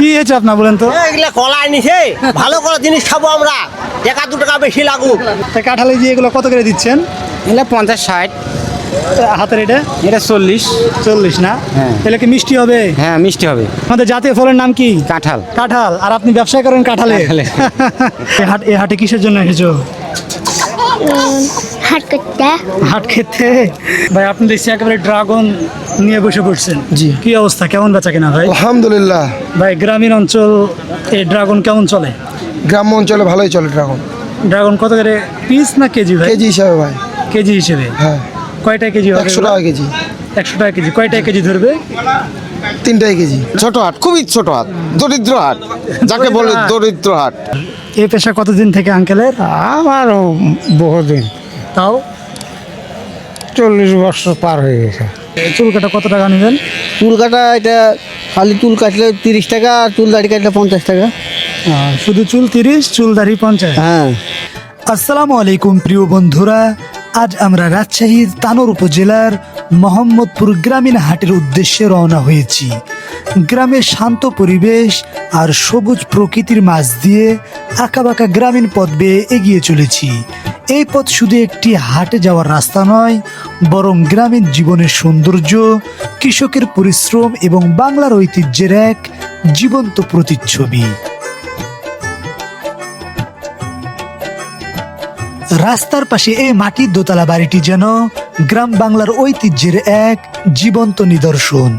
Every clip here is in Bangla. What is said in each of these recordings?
কি হয়েছে আপনার বলেন তো? এগুলা কলা আনিছে, ভালো কলা জিনিস খাবো আমরা, 1-2 টাকা বেশি লাগুক। কাঁঠালে দিয়ে এগুলো কত করে দিচ্ছেন? এগুলো 50-60, হাতের এটা এটা 40। 40 না? হ্যাঁ। তাহলে কি মিষ্টি হবে? হ্যাঁ, মিষ্টি হবে। আমাদের জাতীয় ফলের নাম কি? কাঁঠাল। কাঁঠাল। আর আপনি ব্যবসা করেন কাঁঠালে? কাঁঠালে। এই হাটে কিসের জন্য এসেছো? হাট করতে। হাট খেতে? ভাই আপনি দেখছি একেবারে ড্রাগন নিয়ে বসে পড়ছেন। জি। কি অবস্থা, কেমন বেচা কিনা ভাই? আলহামদুলিল্লাহ। ভাই গ্রামীণ অঞ্চল এই ড্রাগন কেমন চলে? গ্রাম্য অঞ্চলে ভালোই চলে ড্রাগন। ড্রাগন কত করে পিস না কেজি ভাই? কেজি হিসাবে ভাই। কেজি হিসেবে? হ্যাঁ, কয়টা কেজি হবে? 100 টাকা কেজি। 100 টাকা কেজি। কয়টা কেজি ধরবে? 3টাই কেজি। ছোট হাট, খুবই ছোট হাট, দরিদ্র হাট, যাকে বলে দরিদ্র হাট। এই পেশা কতদিন থেকে আঙ্কেলের? আমারও বহুদিন, তাও 40 বছর পার হয়ে গেছে। চুল কাটা কত টাকা নেবেন? চুল কাটা এটা খালি চুল কাটলে 30 টাকা, আর চুল দাড়ি কাটলে 50 টাকা। শুধু চুল 30, চুল দাড়ি 50। হ্যাঁ। আসসালামু আলাইকুম প্রিয় বন্ধুরা, আজ আমরা রাজশাহীর তানোর উপজেলার মোহাম্মদপুর গ্রামীণ হাটের উদ্দেশ্যে রওনা হয়েছি। গ্রামের শান্ত পরিবেশ আর সবুজ প্রকৃতির মাঝ দিয়ে আঁকাবাঁকা গ্রামীণ পথ বেয়ে এগিয়ে চলেছি। এই পথ শুধু একটি হাটে যাওয়ার রাস্তা নয়, বরং গ্রামীণ জীবনের সৌন্দর্য, কৃষকের পরিশ্রম এবং বাংলার ঐতিহ্যের এক জীবন্ত প্রতিচ্ছবি। রাস্তার পাশে এই মাটির দোতলা বাড়িটি যেন গ্রাম বাংলার ঐতিহ্যের এক জীবন্ত নিদর্শন।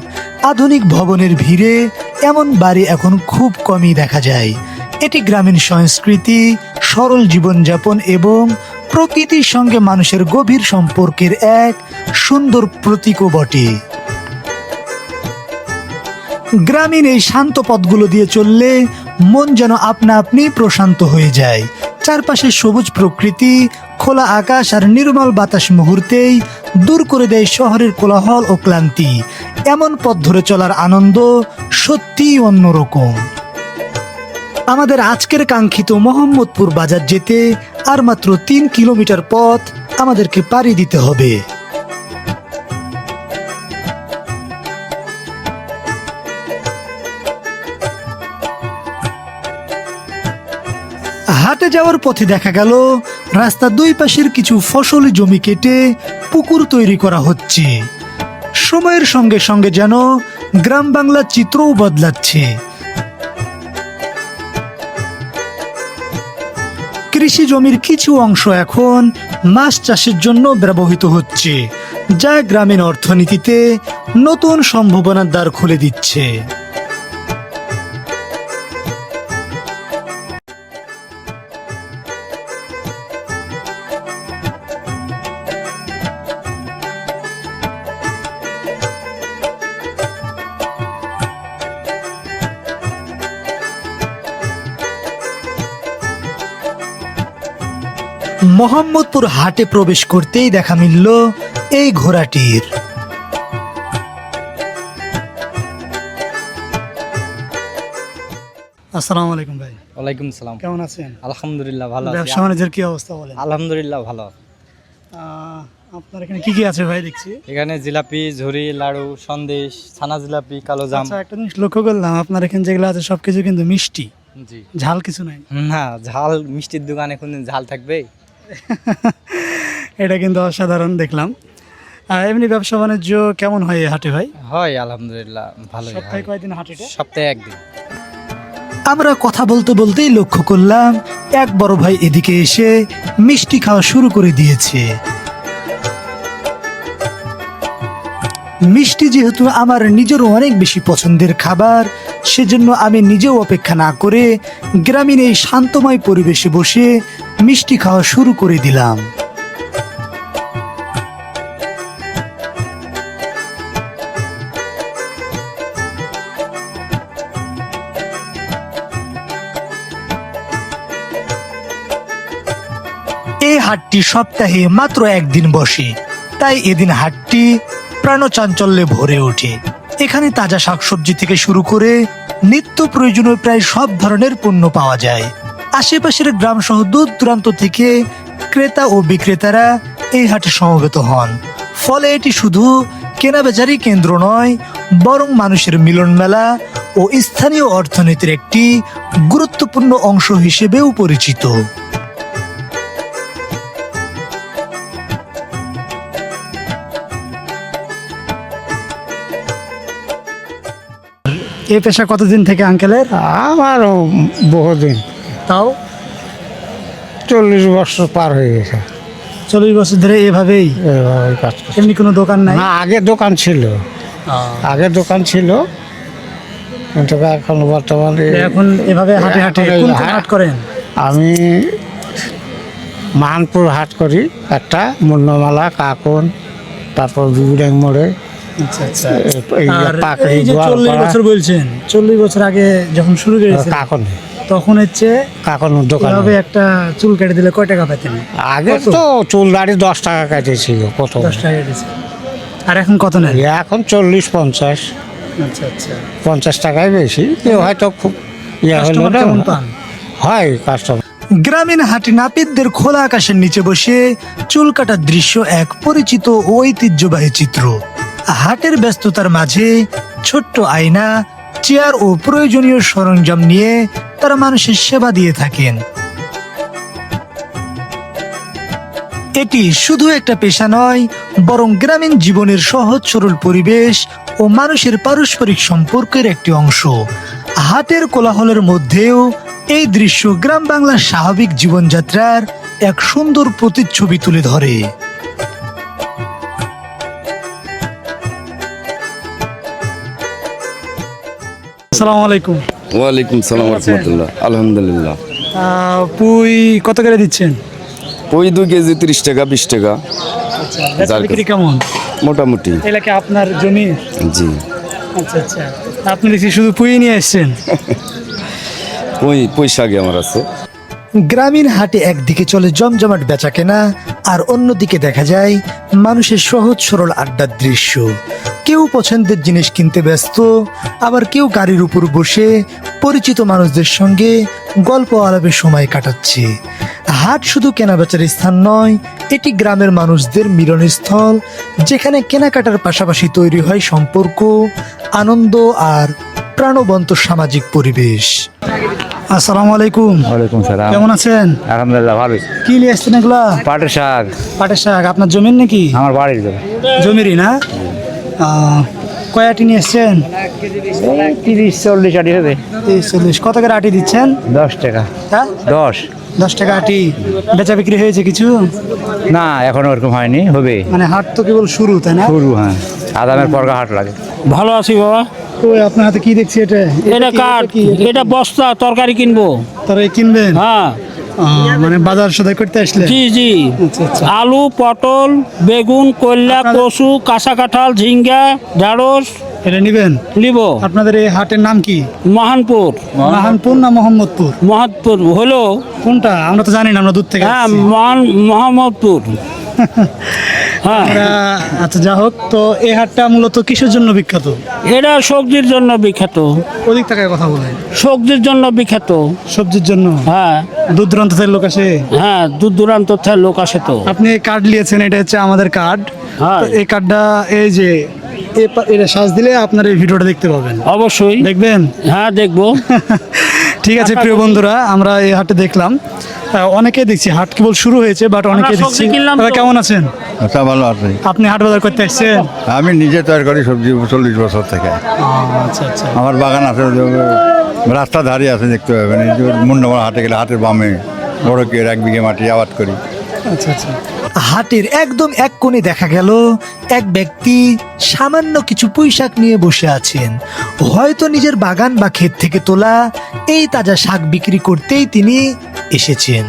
আধুনিক ভবনের ভিড়ে এমন বাড়ি এখন খুব কমই দেখা যায়। এটি গ্রামীণ সংস্কৃতি, সরল জীবনযাপন এবং প্রকৃতির সঙ্গে মানুষের গভীর সম্পর্কের এক সুন্দর প্রতীকও বটে। গ্রামীণ এই শান্ত পথগুলো দিয়ে চললে মন যেন আপনা আপনি প্রশান্ত হয়ে যায়। চারপাশে সবুজ প্রকৃতি, খোলা আকাশ আর নির্মল বাতাস মুহূর্তেই দূর করে দেয় শহরের কোলাহল ও ক্লান্তি। এমন পথ ধরে চলার আনন্দ সত্যিই অন্যরকম। আমাদের আজকের কাঙ্ক্ষিত মোহাম্মদপুর বাজার যেতে আর মাত্র 3 কিলোমিটার পথ আমাদেরকে পাড়ি দিতে হবে। হাটে যাওয়ার পথে দেখা গেল রাস্তার দুই পাশের কিছু ফসলি জমি কেটে পুকুর তৈরি করা হচ্ছে। সময়ের সঙ্গে সঙ্গে যেন গ্রাম বাংলার চিত্রও বদলাচ্ছে। কৃষি জমির কিছু অংশ এখন মাছ চাষের জন্য ব্যবহৃত হচ্ছে, যা গ্রামীণ অর্থনীতিতে নতুন সম্ভাবনার দ্বার খুলে দিচ্ছে। মোহাম্মদপুর হাটে প্রবেশ করতেই দেখা মিলল এই ঘোড়াটির। আসসালামু আলাইকুম ভাই। ওয়ালাইকুম সালাম। কেমন আছেন? আলহামদুলিল্লাহ ভালো আছি। ব্যবসা বাণিজ্যের কি অবস্থা বলেন? আলহামদুলিল্লাহ ভালো। আপনার এখানে কি কি আছে ভাই দেখছি? এখানে জিলাপি, ঝুরি, লাড়ু, সন্দেশ, ছানা জিলাপি, কালো জাম। আচ্ছা, একটা জিনিস লক্ষ্য করলাম, আপনার এখানে যেগুলো আছে সবকিছু কিন্তু মিষ্টি, জি। ঝাল কিছু নাই। না, ঝাল মিষ্টির দোকানে কোনদিন ঝাল থাকবে? এটা কিন্তু অসাধারণ দেখলাম। এমনি ব্যবসা বাণিজ্য কেমন হয় এই হাটে ভাই? হয় আলহামদুলিল্লাহ ভালোই সপ্তাহে হয়। কয়দিন হাটেটা? সপ্তাহে একদিন। আমরা কথা বলতে বলতেই লক্ষ্য করলাম এক বড় ভাই এদিকে এসে মিষ্টি খাওয়া শুরু করে দিয়েছে। মিষ্টি যেহেতু আমার নিজেরও অনেক বেশি পছন্দের খাবার, সেজন্য আমি নিজেও অপেক্ষা না করে গ্রামীণ এই শান্তময় পরিবেশে বসে মিষ্টি খাওয়া শুরু করে দিলাম। এই হাটটি সপ্তাহে মাত্র একদিন বসে, তাই এদিন হাটটি প্রাণচাঞ্চল্যে ভরে ওঠে। এখানে তাজা শাকসবজি থেকে শুরু করে নিত্য প্রয়োজনীয় প্রায় সব ধরনের পণ্য পাওয়া যায়। আশেপাশের গ্রাম সহ দূর দূরান্ত থেকে ক্রেতা ও বিক্রেতারা এই হাটে সমবেত হন। ফলে এটি শুধু কেনাবেচারই কেন্দ্র নয়, বরং মানুষের মিলন মেলা ও স্থানীয় অর্থনীতির একটি গুরুত্বপূর্ণ অংশ হিসেবেও পরিচিত। এই পেশা কতদিন থেকে আঙ্কেলের? আমারও বহুদিন, তাও 40 বছর পার হয়ে গেছে 40 বছর ধরে এভাবেই এভাবে কাজ করছি। এমনি কোনো দোকান নাই? না, আগে দোকান ছিল, আগে দোকান ছিল, কিন্তু এখন বর্তমানে এখন এভাবে হাটে হাটে এখন এই কোন কোন হাট করেন? আমি মানপুর হাট করি একটা, মুন্নমালা, কাকন, তারপর বিবিডাং মোড়ে, আচ্ছা আচ্ছা। এই আর পাকড়ি, এই যে 40 গোয়ালপাড়া, বছর বলছেন, 40 বছর আগে যখন শুরু করেছেন কাকন, তখন হচ্ছে কাকন দোকান। এভাবে একটা চুল কেটে দিলে কয় টাকা পেতেন? আগে কত? তো চুল দাড়ি 10 টাকা কাটেছিল প্রথম, 10 টাকা কেটেছে। আর এখন কত নেন? এখন 40-50, আচ্ছা আচ্ছা। 50 টাকাই বেশি, কেউ হয়তো খুব ইয়ে হলো কাস্টমার না, কেমন পান? হয় কাস্টমার। গ্রামীণ হাটে নাপিতদের খোলা আকাশের নিচে বসে চুল কাটার দৃশ্য এক পরিচিত ও ঐতিহ্যবাহী চিত্র। হাটের ব্যস্ততার মাঝে ছোট্ট আয়না, চেয়ার ও প্রয়োজনীয় সরঞ্জাম নিয়ে তারা মানুষের সেবা দিয়ে থাকেন। এটি শুধু একটা পেশা নয়, বরং গ্রামীণ জীবনের সহজ সরল পরিবেশ ও মানুষের পারস্পরিক সম্পর্কের একটি অংশ। হাটের কোলাহলের মধ্যেও এই দৃশ্য গ্রাম বাংলার স্বাভাবিক জীবনযাত্রার এক সুন্দর প্রতিচ্ছবি তুলে ধরে। আসসালামু আলাইকুম। ওয়ালাইকুম সালাম রহমতুল্লাহ। আলহামদুলিল্লাহ। পুই কত করে দিচ্ছেন? ওই 2 কেজি 30 টাকা 20 টাকা বেচা বিক্রি কেমন? মোটামুটি। এলাকা আপনার জমি? জি। আচ্ছা আচ্ছা। আপনি দেখছি শুধু পুই নিয়ে এসেছেন। পয়সা আগে আমার আছে। গ্রামীণ হাটে একদিকে চলে জমজমাট বেচাকেনা, আর অন্যদিকে দেখা যায় মানুষের সহজ সরল আড্ডার দৃশ্য। কেউ পছন্দের জিনিস কিনতে ব্যস্ত, আবার কেউ গাড়ির উপর বসে পরিচিত মানুষদের সঙ্গে গল্প আলাপে সময় কাটাচ্ছে। হাট শুধু কেনাবেচার স্থান নয়, এটি গ্রামের মানুষদের মিলনস্থল, যেখানে কেনাকাটার পাশাপাশি তৈরি হয় সম্পর্ক, আনন্দ আর প্রাণবন্ত সামাজিক পরিবেশ। আসসালামু আলাইকুম। ওয়ালাইকুম সালাম। কেমন আছেন? আলহামদুলিল্লাহ ভালো। কি নিয়ে আসছেন এগুলা? পাটের শাক। পাটের শাক আপনার জমির নাকি? আমার বাড়ির জন্য। জমিরই না? কয়াটি নিয়ে এসছেন? 30-40 আটি হবে। 30-40। কত করে আটি দিচ্ছেন? 10 টাকা। হ্যাঁ 10 টাকা আটি। বেচা বিক্রি হয়েছে কিছু? না, এখনো ওরকম হয়নি, হবে। মানে হাট তো কেবল শুরু, তাই না? শুরু, হ্যাঁ। আদামের পরগা হাট লাগে। ভালো আছি বাবা। ওই আপনার হাতে কি দেখছি? এটা কাঠ, এটা বস্তা, তরকারি কিনবো। তারা কিনবেন? হ্যাঁ মানে বাজার সদাই করতে আসলে? জি জি। আচ্ছা আচ্ছা। আলু, পটল, বেগুন, কল্যা, কচু, কাঁচা কাঁঠাল, ঝিঙ্গা, ঢেঁড়স এটা নিবেন? নিব। আপনাদের এই হাটের নাম কি? মহানপুর। মাহানপুর না মোহাম্মদপুর? মহাদপুর হলো। কোনটা আমরা তো জানি না, আমরা দূর থেকে হ্যাঁ আসছি। মোহাম্মদপুর। হ্যাঁ আচ্ছা, যা হোক, তো এই হাটটা মূলত কিসের জন্য বিখ্যাত? এটা সবজির জন্য বিখ্যাত। অধিক টাকায় কথা বলেন। সবজির জন্য বিখ্যাত। সবজির জন্য? হ্যাঁ দূর দূরান্ত থেকে লোক আসে? হ্যাঁ, দূর দূরান্ত থেকে লোক আসে তো। আপনি এই কার্ড নিয়েছেন, এটা হচ্ছে আমাদের কার্ড। হ্যাঁ। তো এই কার্ডটা এই যে এটা সাজ দিলে আপনার এই ভিডিওটা দেখতে পাবেন। অবশ্যই দেখবেন? হ্যাঁ দেখবো। ঠিক আছে প্রিয় বন্ধুরা, আমরা এই হাটে দেখলাম অনেকে দেখছি হাট কেবল শুরু হয়েছে, বাট অনেকে আমরা দেখছি। সবজি কিনলাম তো। দাদা, কেমন আছেন? আচ্ছা, ভালো আছে। আপনি হাট বাজার করতে আসছেন? আমি নিজে তৈরি করি সবজি 40 বছর থেকে। আচ্ছা আচ্ছা। আমার বাগান আছে, রাস্তা ধারে আছে, দেখতে পাবেন। এই যে মুন্ডামারা হাটে গেলে হাটের বামে বড় কি 1 বিঘে মাটি আবাদ করি। আচ্ছা আচ্ছা। হাটের একদম এক কোণে দেখা গেল এক ব্যক্তি সামান্য কিছু পুঁইশাক নিয়ে বসে আছেন। হয়তো নিজের বাগান বা ক্ষেত থেকে তোলা এই তাজা শাক বিক্রি করতেই তিনি এসেছেন।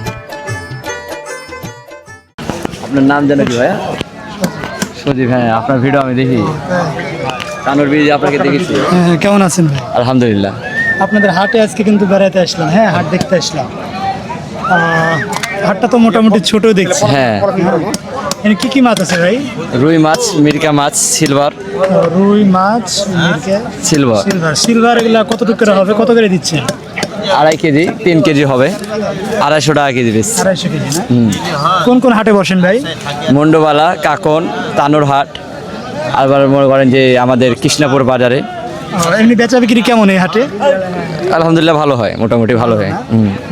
আপনার নাম জানো কি ভাইয়া? সজীব। হ্যাঁ, আপনার ভিডিও আমি দেখি, কানুর বীজ আপনাকে দেখেছি। কেমন আছেন ভাই? আলহামদুলিল্লাহ। আপনাদের হাটে আজকে কিন্তু বেড়াতে আসলাম। হ্যাঁ, হাট দেখতে আসলাম। হাটটা তো মোটামুটি ছোট দেখছি। হ্যাঁ। এখানে কি কি মাছ আছে ভাই? রুই মাছ, মিরকা মাছ, সিলভার। রুই মাছ, মিরকা, সিলভার। সিলভার এগুলা কতটুকু করে হবে? কত করে দিচ্ছেন? 2.5 কেজি, 3 কেজি হবে 250 টাকা কেজি বেশ। 250 কেজি না? কোন কোন হাটে বসেন ভাই? মন্ডবালা, কাকন, তানোর হাট, আবার মনে করেন যে আমাদের কৃষ্ণাপুর বাজারে এমনি বেচা বিক্রি কেমন এই হাটে? আলহামদুলিল্লাহ ভালো হয়, মোটামুটি ভালো হয়।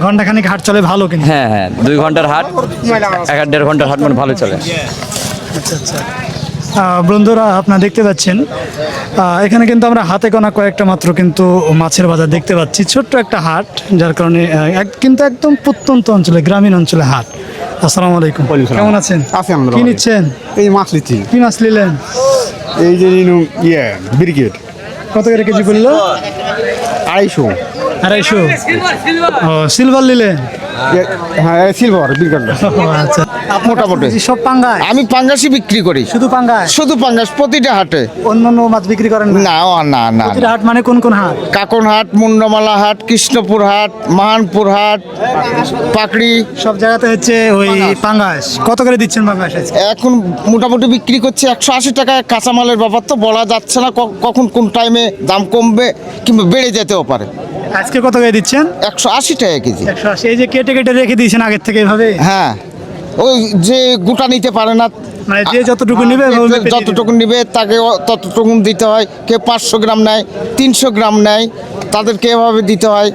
ঘন্টাখানিক হাট চলে ভালো কিন্তু। হ্যাঁ হ্যাঁ, 2 ঘন্টার হাট, 1.5 ঘন্টার হাট মানে ভালো চলে। বন্ধুরা আপনারা দেখতে পাচ্ছেন এখানে কিন্তু আমরা হাতে গোনা কয়েকটা মাত্র কিন্তু মাছের বাজার দেখতে পাচ্ছি। ছোট্ট একটা হাট, যার কারণে কিন্তু একদম প্রত্যন্ত অঞ্চলে, গ্রামীণ অঞ্চলে হাট। আসসালামু আলাইকুম, কেমন আছেন? আছি আমরা। কি নিচ্ছেন? এই মাছ লিচ্ছি, কি মাছ নিলেন? এই যে ব্রিগেড কত করে কেজি পড়লো? 250। 250। ও, সিলভার নিলেন? হ্যাঁ সিলভার ব্রিগেড। আচ্ছা, মোটামুটি সব পাঙ্গাস? আমি পাঙ্গাসই বিক্রি করি, শুধু পাঙ্গাস? শুধু পাঙ্গাস প্রতিটা হাটে। অন্যান্য মাছ বিক্রি করেন না? না না না, প্রতিটা হাট মানে কোন কোন হাট? কাকন হাট, মুন্ডমালা হাট, কৃষ্ণপুর হাট, মাহানপুর হাট, পাকড়ি, সব জায়গাতে হচ্ছে ওই পাঙ্গাস। কত করে দিচ্ছেন পাঙ্গাস আজকে? এখন মোটামুটি বিক্রি করছে 180 টাকা। কাঁচামালের ব্যাপার তো বলা যাচ্ছে না, কখন কোন টাইমে দাম কমবে কিংবা বেড়ে যেতেও পারে। আজকে কত করে দিচ্ছেন? 180 টাকা কেজি। 180। এই যে কেটে কেটে রেখে দিয়েছেন আগের থেকে এভাবে? হ্যাঁ, ওই যে গোটা নিতে পারে না, মানে যে যতটুকু নিবে যতটুকু নিবে তাকে ততটুকু দিতে হয়। কেউ 500 গ্রাম নেয়, 300 গ্রাম নেয়, তাদেরকে এভাবে দিতে হয়।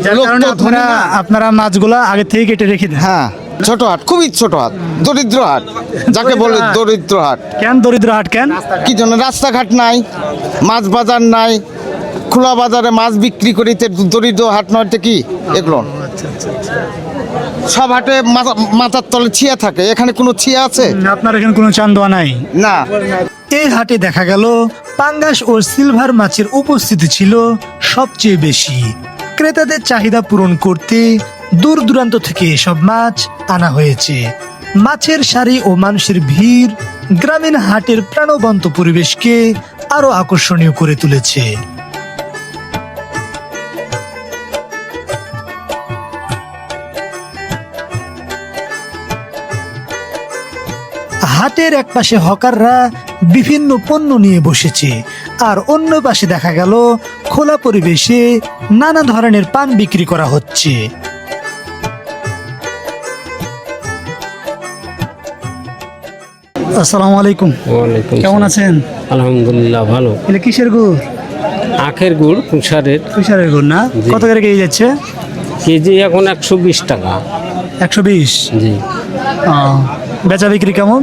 যার লোক কারণে তো ধনী না। আপনারা মাছগুলা আগে থেকে কেটে রেখে দেন। হ্যাঁ, ছোট হাট, খুবই ছোট হাট, দরিদ্র হাট যাকে বলে, দরিদ্র হাট। কেন দরিদ্র হাট কেন? কি জন্য? রাস্তাঘাট নাই, মাছ বাজার নাই, খোলা বাজারে মাছ বিক্রি করিতে দরিদ্র হাট নয়তে কি এগুলো? সব হাটে মাথার তলে ছিয়া থাকে, এখানে কোনো ছিয়া আছে? আপনার এখানে কোনো চান্দোয়া নাই? না। এই হাটে দেখা গেল পাঙ্গাস ও সিলভার মাছের উপস্থিতি ছিল সবচেয়ে বেশি। ক্রেতাদের চাহিদা পূরণ করতে দূর দূরান্ত থেকে এসব মাছ আনা হয়েছে। মাছের সারি ও মানুষের ভিড় গ্রামীণ হাটের প্রাণবন্ত পরিবেশকে আরো আকর্ষণীয় করে তুলেছে। হাটের এক পাশে হকাররা বিভিন্ন পণ্য নিয়ে বসেছে, আর অন্য পাশে দেখা গেল খোলা পরিবেশে নানা ধরনের পান বিক্রি করা হচ্ছে। আসসালামু আলাইকুম, কেমন আছেন? আলহামদুলিল্লাহ ভালো। এটা কিসের গুড়? আখের গুড়, তুষারের গুড় না? কত করে কেজি যাচ্ছে? কেজি এখন 120 টাকা। 120? জি। বেচা বিক্রি কেমন?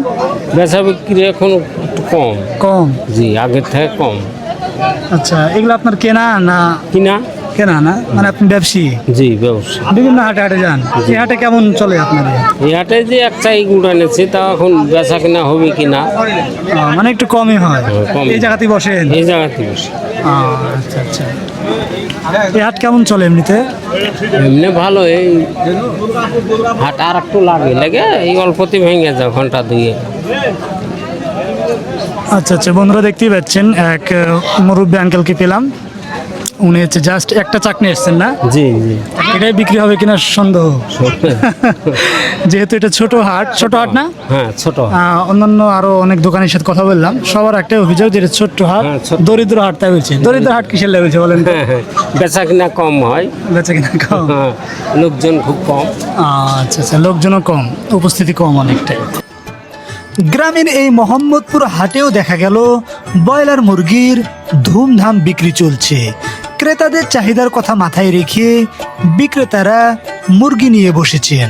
বেচা বিক্রি এখন একটু কম। কম? জি, আগের থেকে কম। আচ্ছা, এগুলো আপনার কেনা না? কিনা। কেনা না, মানে আপনি ব্যবসায়ী? জি, ব্যবসা। বিভিন্ন হাটে হাটে যান? এই হাটে কেমন চলে আপনার? এই হাটে যে এক চাই গুড় এনেছে, তা এখন বেচা কিনা হবে কিনা, মানে একটু কমই হয়। কম। এই জায়গাতেই বসেন? এই জায়গাতে বসে। আচ্ছা আচ্ছা। এই হাট কেমন চলে এমনিতে? এমনি ভালো। এই হাট আর একটু লাগে এই অল্পতে ভেঙে যায়, ঘন্টা 2। আচ্ছা আচ্ছা, বন্ধুরা দেখতেই পাচ্ছেন এক মুরব্বী আঙ্কেলকে পেলাম। উনি হচ্ছে জাস্ট একটা চাকনি এসছেন না? জি জি। এটাই বিক্রি হবে কিনা সন্দেহ, যেহেতু এটা ছোট হাট। ছোট হাট না? হ্যাঁ, ছোট। অন্যান্য আরো অনেক দোকানের সাথে কথা বললাম, সবার একটাই অভিযোগ যে এটা ছোট্ট হাট, দরিদ্র হাট। তাই বলছে দরিদ্র হাট কিসের লেগেছে বলেন? বেচা কিনা কম হয়। বেচা কিনা কম? লোকজন খুব কম। আচ্ছা আচ্ছা, লোকজনও কম, উপস্থিতি কম অনেকটাই। গ্রামীণ এই মোহাম্মদপুর হাটেও দেখা গেল ব্রয়লার মুরগির ধুমধাম বিক্রি চলছে। ক্রেতাদের চাহিদার কথা মাথায় রেখে বিক্রেতারা মুরগি নিয়ে বসেছেন।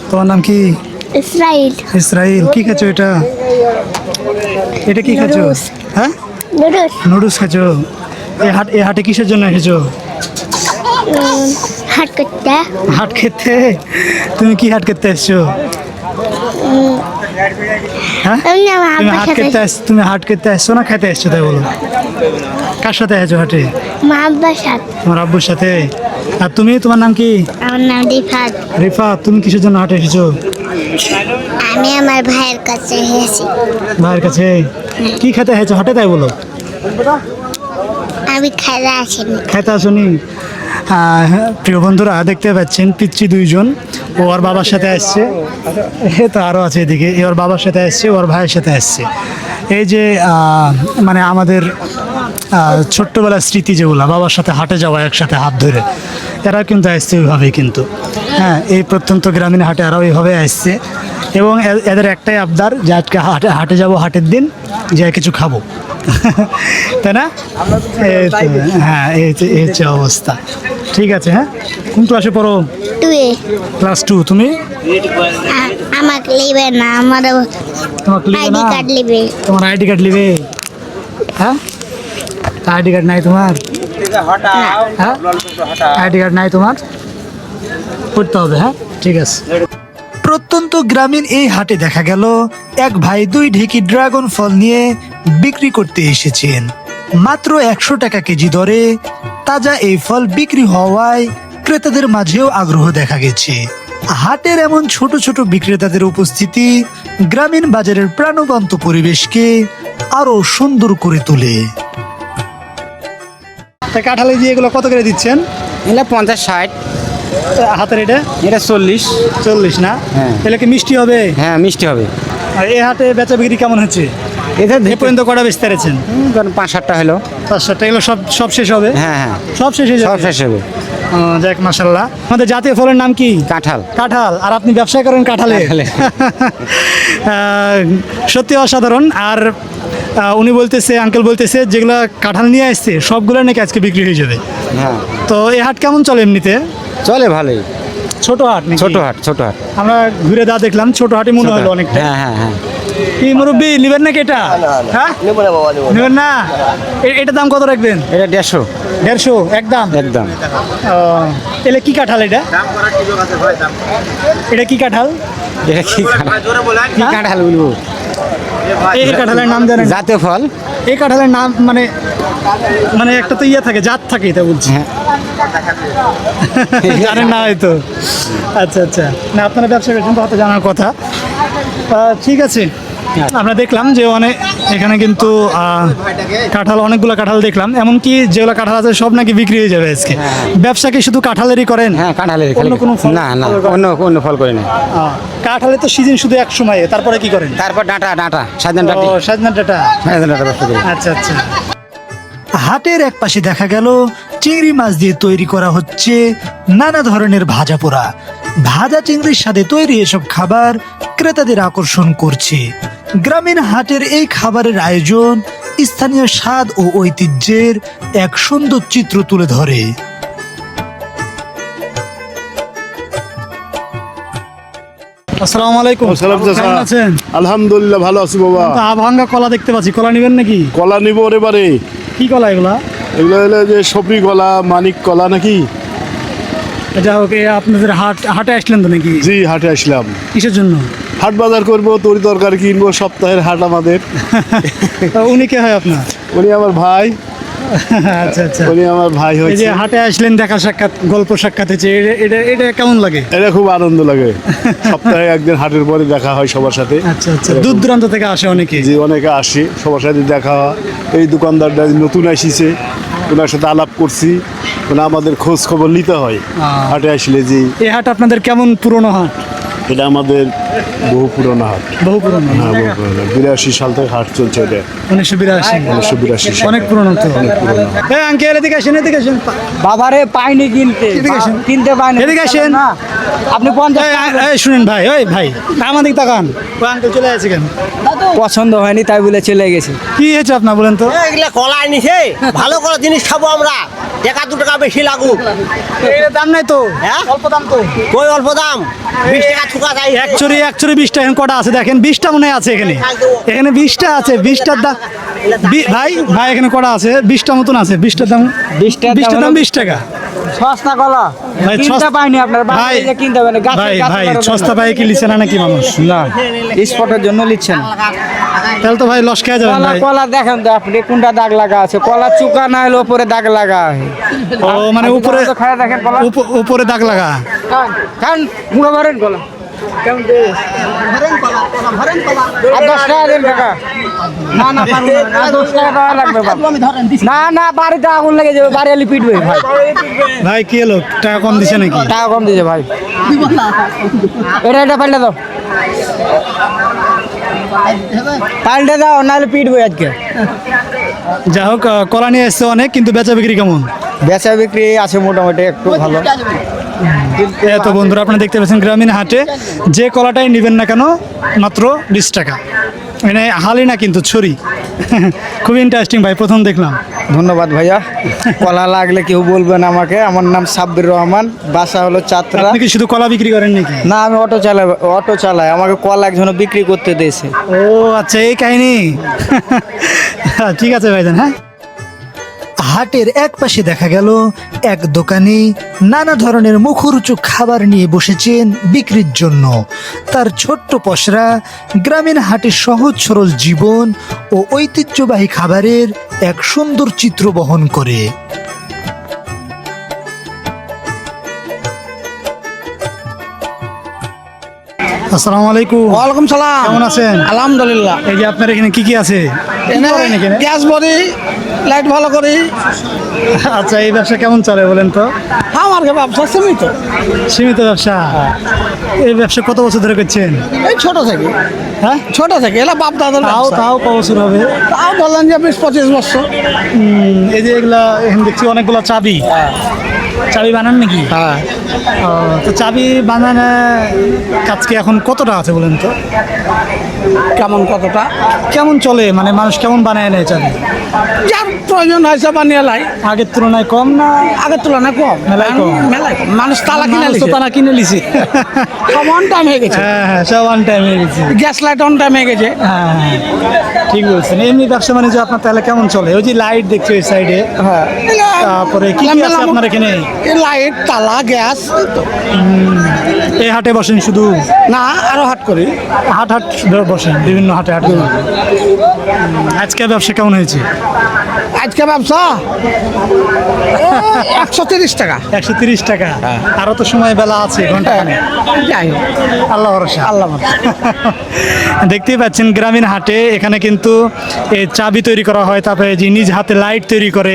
তোমার নাম কি? ইসরাইল। ইসরাইল, কি খাচ্ছ এটা? এটা কি খাচ্ছ? হ্যাঁ, নুডলস খাচ্ছ? এই হাটে কিসের জন্য এসেছো? হাট করতে। হাট খেতে? তুমি কি হাট করতে এসছো? হ্যাঁ, তুমি হাট করতে আসছো না খেতে আসছো? তাই বলো। কার সাথে আছো হাটে? মা আব্বার সাথে। তোমার আব্বুর সাথে? আর তুমি, তোমার নাম কি? আমার নাম রিফাত। রিফাত, তুমি কিসের জন্য হাটে এসেছো? আমি আমার ভাইয়ের কাছে এসেছি। ভাইয়ের কাছে? কি খেতে এসেছো হাটে তাই বলো? আমি খেতে আসিনি। খেতে আসনি? প্রিয় বন্ধুরা দেখতে পাচ্ছেন পিচ্ছি দুইজন, ও ওর বাবার সাথে আসছে। এ তো আরও আছে এদিকে, ওর বাবার সাথে আসছে, ওর ভাইয়ের সাথে আসছে। এই যে মানে আমাদের ছোট্টবেলার স্মৃতি যেগুলো, বাবার সাথে হাটে যাওয়া একসাথে হাত ধরে, এরা কিন্তু আসছে ওইভাবেই কিন্তু। হ্যাঁ, এই প্রত্যন্ত গ্রামীণ হাটে এরাও এইভাবে আসছে এবং এদের একটাই আবদার যে আজকে হাটে যাব, হাটের দিন যে কিছু খাবো। তাই না? এই তো, হ্যাঁ, এই হচ্ছে অবস্থা। ঠিক আছে, হ্যাঁ। কোন ক্লাসে পড়ো? 2A class 2। তুমি? আমাকে লিবে না, আমার তোমাকে লিবে আইডি না? কার্ড লিবে। তোমার আইডি কার্ড লিবে? হ্যাঁ, আইডি কার্ড নাই তোমার? হ্যাঁ, আইডি কার্ড নাই তোমার? পড়তে হবে। হ্যাঁ, ঠিক আছে। প্রত্যন্ত গ্রামীণ এই হাটে দেখা গেল এক ভাই 2 ঢেকি ড্রাগন ফল নিয়ে বিক্রি করতে এসেছেন। মাত্র 100 টাকা কেজি দরে তাজা এই ফল বিক্রি হওয়ায় ক্রেতাদের মাঝেও আগ্রহ দেখা গেছে। হাটের এমন ছোট ছোট বিক্রেতাদের উপস্থিতি গ্রামীণ বাজারের প্রাণবন্ত পরিবেশকে আরো সুন্দর করে তোলে। কাঁঠালে দিয়ে এগুলো কত করে দিচ্ছেন? এগুলো 50-60। হাতের এটা এটা 40। না? হ্যাঁ। তাহলে কি মিষ্টি হবে? হ্যাঁ, মিষ্টি হবে। আর এই হাটে বেচা বিক্রি কেমন হচ্ছে? এটা এ পর্যন্ত কটা বেচতে পেরেছেন? 5-7টা হলো। 5-7টা। এগুলো সব শেষ হবে? হ্যাঁ হ্যাঁ, সব শেষ হয়ে সব যাবে? শেষ হবে। যাক, মাশাআল্লাহ। আমাদের জাতীয় ফলের নাম কি? কাঁঠাল। কাঁঠাল। আর আপনি ব্যবসা করেন কাঁঠালে? সত্যি অসাধারণ। আর উনি বলতেছে, আঙ্কেল বলতেছে যেগুলো কাঁঠাল নিয়ে আসছে সবগুলো নাকি আজকে বিক্রি হয়ে যাবে। হ্যাঁ, তো এই হাট কেমন চলে এমনিতে? চলে ভালোই। ছোট হাট নাকি? ছোট হাট, ছোট হাট। আমরা ঘুরে দেখলাম ছোট হাটই মনে হলো অনেকটা। হ্যাঁ হ্যাঁ হ্যাঁ। কি মুরব্বি, নিবেন নাকি এটা? হ্যাঁ, নেবেন না? এটার দাম কত রাখবেন? এটা 150। 150 একদম? একদম। এলে কি কাঁঠাল এটা? এটা কি কাঁঠাল? এটা কি কাঁঠাল? কি কাঁঠাল বলবো? এই কাঁঠালের নাম জানেন? জাতীয় ফল। এই কাঁঠালের নাম মানে মানে একটা তো ইয়ে থাকে, জাত থাকে, এটা বলছি। হ্যাঁ। জানেন না হয়তো? আচ্ছা আচ্ছা, না আপনারা ব্যবসা করছেন তো, হয়তো জানার কথা। ঠিক আছে, আমরা দেখলাম যে এখানে কিন্তু কাঁঠাল, অনেকগুলো কাঁঠাল দেখলাম। এমনকি যেগুলো কাঁঠাল আছে সব নাকি বিক্রি হয়ে যাবে আজকে। ব্যবসা কি শুধু কাঁঠালেরই করেন? হ্যাঁ, কাঁঠালের। অন্য কোনো ফল? না না, অন্য ফল করি না। কাঁঠালের তো সিজন শুধু এক সময়, তারপরে কি করেন? তারপর ডাঁটা সাজনা ডাঁটি। সাজনা ডাঁটা। ব্যবসা করি। আচ্ছা আচ্ছা। হাটের এক পাশে দেখা গেল চিংড়ি মাছ দিয়ে তৈরি করা হচ্ছে নানা ধরনের ভাজা পোড়া। ভাজা চিংড়ির সাথে তৈরি এসব খাবার ক্রেতাদের আকর্ষণ করছে। গ্রামীণ হাটের এই খাবারের আয়োজন স্থানীয় স্বাদ ও ঐতিহ্যের এক সুন্দর চিত্র তুলে ধরে। আসসালামু আলাইকুম। কেমন আছেন? আলহামদুলিল্লাহ, ভালো আছি বাবা। আভাঙ্গা কলা দেখতে পাচ্ছি, কলা নেবেন নাকি? কলা নিব এবারে। কি কলা এগুলা? এগুলো হলো যে সবরি কলা, মানিক কলা নাকি? যা হোক, আপনাদের হাটে আসলেন তো নাকি? জি, হাটে আসলাম। কিসের জন্য? হাট বাজার করবো, তরি তরকারি কিনবো। সপ্তাহের হাট আমাদের। উনি কে হয় আপনার? উনি আমার ভাই। আচ্ছা আচ্ছা। উনি আমার ভাই এই যে হয়েছে। হাটে আসলেন, দেখা সাক্ষাৎ, গল্প সাক্ষাৎ হয়েছে, এটা কেমন লাগে? এটা খুব আনন্দ লাগে। সপ্তাহে একদিন হাটের পরে দেখা হয় সবার সাথে। আচ্ছা আচ্ছা। দূর দূরান্ত থেকে আসে অনেকে? জি, অনেকে আসে, সবার সাথে দেখা হয়। এই দোকানদারটা নতুন আসিছে, ওনার সাথে আলাপ করছি, ওনা আমাদের খোঁজ খবর নিতে হয় হাটে আসলে। জি, এই হাট আপনাদের কেমন পুরনো হাট? এটা আমাদের বহু পুরনো হাট। বহু পুরনো? হ্যাঁ, বহু পুরনো। 82 সাল থেকে হাট চলছে এটা। 1982? 1982 সাল। অনেক পুরনো তো। এই আঙ্কেল, এদিকে আসেন, এদিকে আসেন। বাবারে পাইনি কিনতে, এদিকে আসেন। কিনতে পাইনি। এদিকে আসেন। আপনি 50 এই শুনেন ভাই, ওই ভাই আমাদের তাকান। ওই আঙ্কেল চলে আসছে কেন? পছন্দ হয়নি তাই বলে চলে গেছে। কি হয়েছে আপনার বলেন তো? এগুলা কলা নিছে, ভালো কলা জিনিস খাবো আমরা। 1-2 টাকা বেশি লাগুক। এর দাম নাই তো? হ্যাঁ, অল্প দাম তো। কই অল্প দাম? 20 টাকা থুকা যায়। একচুরি 20টা এখন কটা আছে দেখেন? 20টা মনে হয় আছে এখানে। এখানে 20টা আছে। 20টার দাম ভাই এখানে কটা আছে? 20টা মতন আছে। 20টার দাম 20টার দাম 20 টাকা। সস্তা কলা ভাই, কিনতে পাইনি আপনার ভাই, বাড়িতে কিনতে হবে না। ভাই সস্তা পায়ে কি লিছে না নাকি মানুষ? না, স্পটের জন্য লিচ্ছেন। তাহলে তো ভাই লস খেয়ে যাবেন ভাই। কলা দেখেন তো আপনি কোনটা দাগ লাগা আছে। কলা চুকা না হলে উপরে দাগ লাগা আছে। ও মানে উপরে খায় দেখেন কলা উপরে দাগ লাগা। খান মুড়ো ভরেন কলা। কেমন ভরেন কলা? আর 10 টাকা দেন কাকা। না না, পারবো না। 10 টাকা লাগবে বাবা। না না, বাড়িতে আগুন লেগে যাবে, বাড়ি আলি পিটবে ভাই। ভাই কি হলো, টাকা কম দিছে নাকি? টাকা কম দিছে ভাই। এটা পাল্টে দাও, পাল্টে দাও, নাহলে পিটবে আজকে। যাই হোক, কলা নিয়ে এসছে অনেক, কিন্তু বেচা বিক্রি কেমন? বেচা বিক্রি আছে মোটামুটি একটু ভালো। তো বন্ধুরা, আপনারা দেখতে পাচ্ছেন গ্রামীণ হাটে যে কলাটাই নেবেন না কেন মাত্র 20 টাকা। মানে হালি না কিন্তু ছড়ি। খুব ইন্টারেস্টিং ভাই, প্রথম দেখলাম। ধন্যবাদ ভাইয়া। কলা লাগলে কেউ বলবেন আমাকে। আমার নাম সাব্বির রহমান, বাসা হলো চাতরা। আপনি কি শুধু কলা বিক্রি করেন নাকি? না, আমি অটো চালাই। আমাকে কলা একজন বিক্রি করতে দিয়েছে। ও আচ্ছা, এই কাহিনী। ঠিক আছে ভাইজান। হ্যাঁ, হাটের এক পাশে দেখা গেল এক দোকানি নানা ধরনের মুখরোচক খাবার নিয়ে বসেছেন বিক্রির জন্য। তার ছোট্ট পসরা গ্রামীণ হাটের সহজ সরল জীবন ও ঐতিহ্যবাহী খাবারের এক সুন্দর চিত্র বহন করে। আসসালামু আলাইকুম। ওয়ালাইকুম সালাম। কেমন আছেন? আলহামদুলিল্লাহ। এই যে আপনার এখানে কি কি আছে? গ্যাস ভরি, লাইট ভালো করি। আচ্ছা, এই ব্যবসা কেমন চলে বলেন তো? আমার ব্যবসা সীমিত। সীমিত ব্যবসা। এই ব্যবসা কত বছর ধরে করছেন? এই ছোট থেকে। হ্যাঁ, ছোট থেকে। এলা বাপ দাদার তাও ব্যবসা। তাও কত বছর হবে? তাও বললেন যে 20-25 বছর। এই যে এগুলা এখানে দেখছি অনেকগুলো চাবি। চাবি বানান নাকি? হ্যাঁ। তো চাবি বানানো কাজকে এখন কতটা আছে বলেন তো? কেমন কতটা? কেমন চলে, মানে মানুষ কেমন বানায় নেয় চাবি? যার প্রয়োজন হয়েছে বানিয়ে লাই। আগের তুলনায় কম না? আগের তুলনায় কম। মেলায় কম। মেলায় কম। মানুষ তালা কিনে মানুষ তো লিছে। তালা কিনে লিছে। সব অন টাইম হয়ে গেছে। হ্যাঁ হ্যাঁ, সব অন টাইম হয়ে গেছে। গ্যাস লাইট অন টাইম হয়ে গেছে। হ্যাঁ হ্যাঁ, ঠিক বলছেন। এমনি ব্যবসা বাণিজ্য আপনার তাহলে কেমন চলে? ওই যে লাইট দেখছি ওই সাইডে। হ্যাঁ। তারপরে কি কি আছে আপনার এখানে? লাইট, তালা, গ্যাস। এই হাটে বসেন শুধু? না, আরো হাট করি। হাট হাট বসেন, বিভিন্ন হাটে হাট করেন। আজকে ব্যবসা কেমন হয়েছে? আজকে ব্যবসা 130 টাকা। 130 টাকা। আরো তো সময় বেলা আছে, ঘন্টা যাই হোক, আল্লাহ ভরসা। আল্লাহ ভরসা। দেখতেই পাচ্ছেন গ্রামীণ হাটে এখানে কিন্তু এই চাবি তৈরি করা হয়, তারপরে যে নিজ হাতে লাইট তৈরি করে,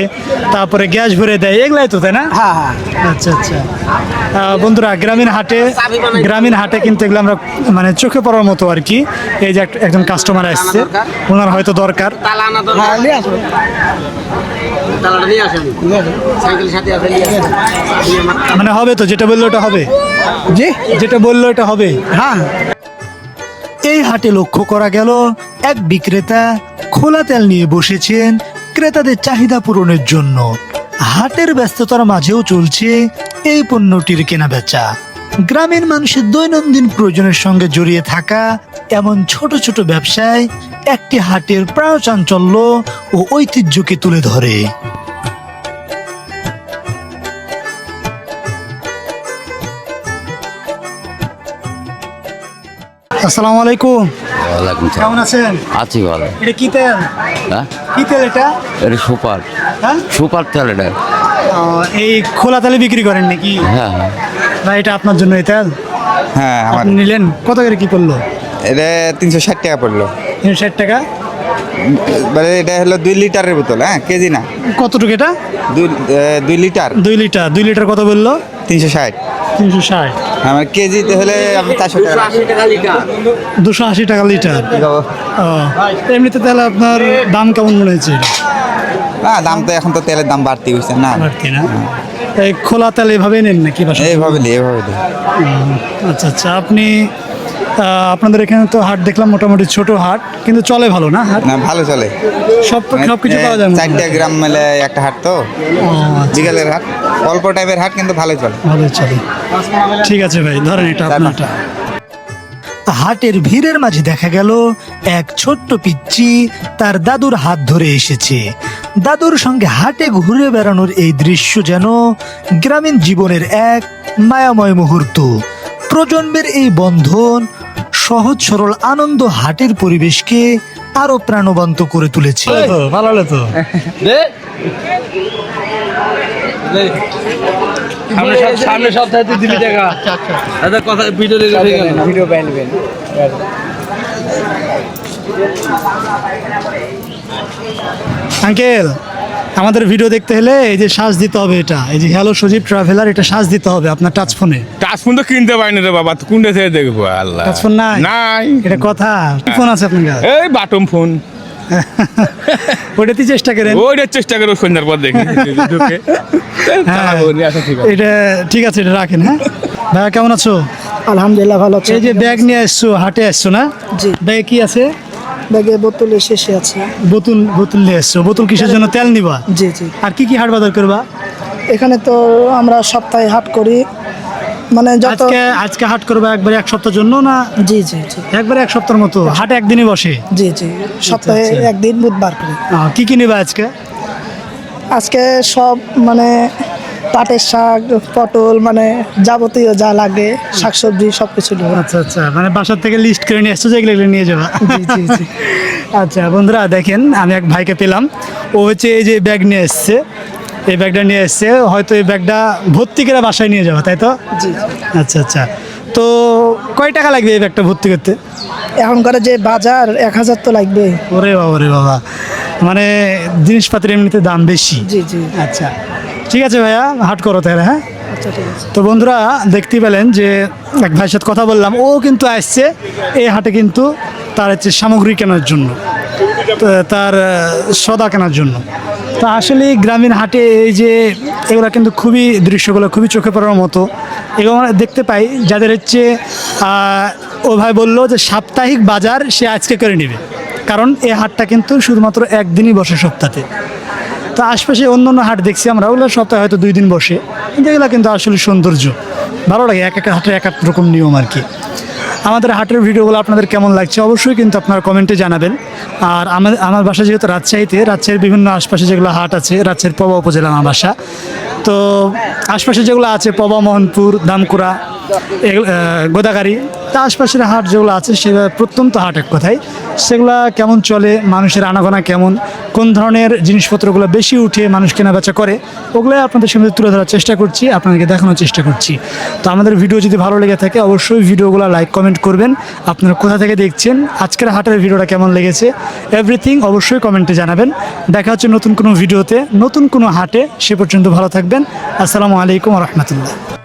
তারপরে গ্যাস ভরে দেয়, এগুলাই তো, তাই না? হ্যাঁ হ্যাঁ। আচ্ছা আচ্ছা। বন্ধুরা, গ্রামীণ হাটে কিন্তু এগুলো আমরা মানে চোখে পড়ার মতো আর কি। এই যে একজন কাস্টমার আসছে, ওনার হয়তো দরকার। হ্যাঁ, নিয়ে আসো। মানে হবে তো, যেটা বললো ওটা হবে? জি, যেটা বললো এটা হবে। হ্যাঁ। এই হাটে লক্ষ্য করা গেল এক বিক্রেতা খোলা তেল নিয়ে বসেছেন ক্রেতাদের চাহিদা পূরণের জন্য। হাটের ব্যস্ততার মাঝেও চলছে এই পণ্যটির কেনাবেচা। গ্রামীণ মানুষের দৈনন্দিন প্রয়োজনের সঙ্গে জড়িয়ে থাকা এমন ছোট ছোট ব্যবসায় একটি হাটের প্রাণচাঞ্চল্য ও ঐতিহ্যকে তুলে ধরে। আসসালামু আলাইকুম। ওয়ালাইকুম সালাম। কেমন আছেন? আছি ভালো। এটা কি তেল? হ্যাঁ, কি তেল এটা? এটা সুপার হ্যাঁ, সুপার তেল এটা। এই খোলা তেলে বিক্রি করেন নাকি? হ্যাঁ হ্যাঁ। না, এটা আপনার জন্য এই তেল? হ্যাঁ, আমার আপনি নিলেন কত করে, কি করলো? এটা 360 টাকা পড়লো। 60 টাকা। মানে এটা হলো 2 লিটারের বোতল, হ্যাঁ, কেজি না। কতটুকু এটা? 2 লিটার। 2 লিটার। 2 লিটার কত বললো? 360। 360। আমার কেজিতে হলে আমি 400 টাকা। 280 টাকা লিটার। ও, এমনিতে তাহলে আপনার দাম কেমন মনে হয়েছে? না, দাম তো এখন তো তেলের দাম বাড়তি হয়েছে না। বাড়তি না? এই খোলা তেল এভাবেই নেন নাকি বাসায়? এইভাবে লি। আচ্ছা আচ্ছা। আপনি আপনাদের এখানে তো হাট দেখলাম মোটামুটি ছোট হাট, কিন্তু চলে ভালো না হাট? না, ভালো চলে। সব কিছু পাওয়া যায়? 4টা গ্রাম মেলে একটা হাট তো, বিকালের হাট, অল্প টাইপের হাট, কিন্তু ভালোই চলে। ভালোই চলে। ঠিক আছে ভাই, ধরেন এটা আপনারটা। হাটের ভিড়ের মাঝে দেখা গেল এক ছোট্ট পিচ্চি তার দাদুর হাত ধরে এসেছে। দাদুর সঙ্গে হাটে ঘুরে বেড়ানোর এই দৃশ্য যেন গ্রামীণ জীবনের এক মায়াময় মুহূর্ত। প্রজন্মের এই বন্ধন সহজ সরল আনন্দ হাটের পরিবেশকে আরো প্রাণবন্ত করে তুলেছে। ভালো হলো তো। সামনে সপ্তাহে দিবি টাকা। আচ্ছা, কথা ভিডিও ভিডিও বানাবেন। আঙ্কেল, আমাদের ভিডিও দেখতে হলে এই যে সাজ দিতে হবে, এটা এই যে হ্যালো সজীব ট্রাভেলার, এটা সাজ দিতে হবে আপনার টাচ ফোনে। টাচ ফোন তো কিনতে পারিনি রে বাবা, কোনটা থেকে দেখবো? আল্লাহ, টাচ ফোন নাই? নাই। এটা কথা। কি ফোন আছে আপনার কাছে? এই বাটম ফোন। ওটাতে চেষ্টা করেন। ওইটার চেষ্টা করবো সন্ধ্যার পর দেখি ঢুকে চালাবো নি, আচ্ছা ঠিক আছে। এটা ঠিক আছে, এটা রাখেন। হ্যাঁ ভাইয়া কেমন আছো? আলহামদুলিল্লাহ ভালো আছে। এই যে ব্যাগ নিয়ে আসছো, হাটে আসছো না? জি। ব্যাগে কি আছে? ব্যাগে বোতল শেষে আছে। বোতল নিয়ে আসছো। বোতল কিসের জন্য? তেল নিবা? জি জি। আর কি কি হাট বাজার করবা? এখানে তো আমরা সপ্তাহে হাট করি, মানে যত। আজকে হাট করবা একবারে এক সপ্তাহের জন্য না? জি জি জি। একবারে এক সপ্তাহের মতো হাট একদিনই বসে? জি জি, সপ্তাহে একদিন বুধবার করে। কি কি নিবা আজকে? আজকে সব মানে পাটের শাক, পটল, মানে যাবতীয় যা লাগে শাকসবজি সব কিছু নেব। আচ্ছা আচ্ছা, মানে বাসার থেকে লিস্ট করে নিয়ে আসছো যেগুলো এগুলো নিয়ে যাবা? জি জি জি। আচ্ছা বন্ধুরা দেখেন, আমি এক ভাইকে পেলাম, ও হচ্ছে এই যে ব্যাগ নিয়ে এসছে, এই ব্যাগটা নিয়ে এসছে, হয়তো এই ব্যাগটা ভর্তি করে বাসায় নিয়ে যাওয়া, তাই তো? জি। আচ্ছা আচ্ছা, তো কয় টাকা লাগবে এই ব্যাগটা ভর্তি করতে? এখনকার যে বাজার 1000 তো লাগবে। ওরে বাবা, মানে জিনিসপাতির এমনিতে দাম বেশি। জি জি। আচ্ছা ঠিক আছে ভাইয়া, হাট করো তাহলে। হ্যাঁ আচ্ছা ঠিক আছে। তো বন্ধুরা দেখতেই পেলেন যে এক ভাইয়ের সাথে কথা বললাম, ও কিন্তু আসছে এই হাটে কিন্তু তার হচ্ছে সামগ্রী কেনার জন্য, তার সদা কেনার জন্য। তো আসলে গ্রামীণ হাটে এই যে এগুলো কিন্তু খুবই দৃশ্যগুলো খুবই চোখে পড়ার মতো। এগুলো আমরা দেখতে পাই যাদের হচ্ছে ও ভাই বললো যে সাপ্তাহিক বাজার সে আজকে করে নেবে, কারণ এই হাটটা কিন্তু শুধুমাত্র একদিনই বসে সপ্তাহে। তো আশপাশে অন্য অন্য হাট দেখছি আমরা, ওগুলো সপ্তাহে হয়তো 2 দিন বসে, কিন্তু এগুলো কিন্তু আসলে সৌন্দর্য ভালো লাগে। এক এক হাটের এক এক রকম নিয়ম আর কি। আমাদের হাটের ভিডিওগুলো আপনাদের কেমন লাগছে অবশ্যই কিন্তু আপনারা কমেন্টে জানাবেন। আর আমার বাসা যেহেতু রাজশাহীর বিভিন্ন আশপাশে যেগুলো হাট আছে, রাজশাহীর পবা উপজেলা আমার বাসা, তো আশপাশে যেগুলো আছে পবা, মোহনপুর, দামকুড়া, গোদাগাড়ি, তা আশপাশের হাট যেগুলো আছে সেগুলো প্রত্যন্ত হাট এক কথায়, সেগুলো কেমন চলে, মানুষের আনাগোনা কেমন, কোন ধরনের জিনিসপত্রগুলো বেশি উঠে মানুষ কেনাবেচা করে, ওগুলোই আপনাদের সামনে তুলে ধরার চেষ্টা করছি, আপনাদেরকে দেখানোর চেষ্টা করছি। তো আমাদের ভিডিও যদি ভালো লেগে থাকে অবশ্যই ভিডিওগুলো লাইক কমেন্ট করবেন। আপনারা কোথা থেকে দেখছেন, আজকের হাটের ভিডিওটা কেমন লেগেছে, এভরিথিং অবশ্যই কমেন্টে জানাবেন। দেখা হচ্ছে নতুন কোনো ভিডিওতে, নতুন কোনো হাটে। সে পর্যন্ত ভালো থাকবেন। আসসালামু আলাইকুম রহমতুল্লাহ।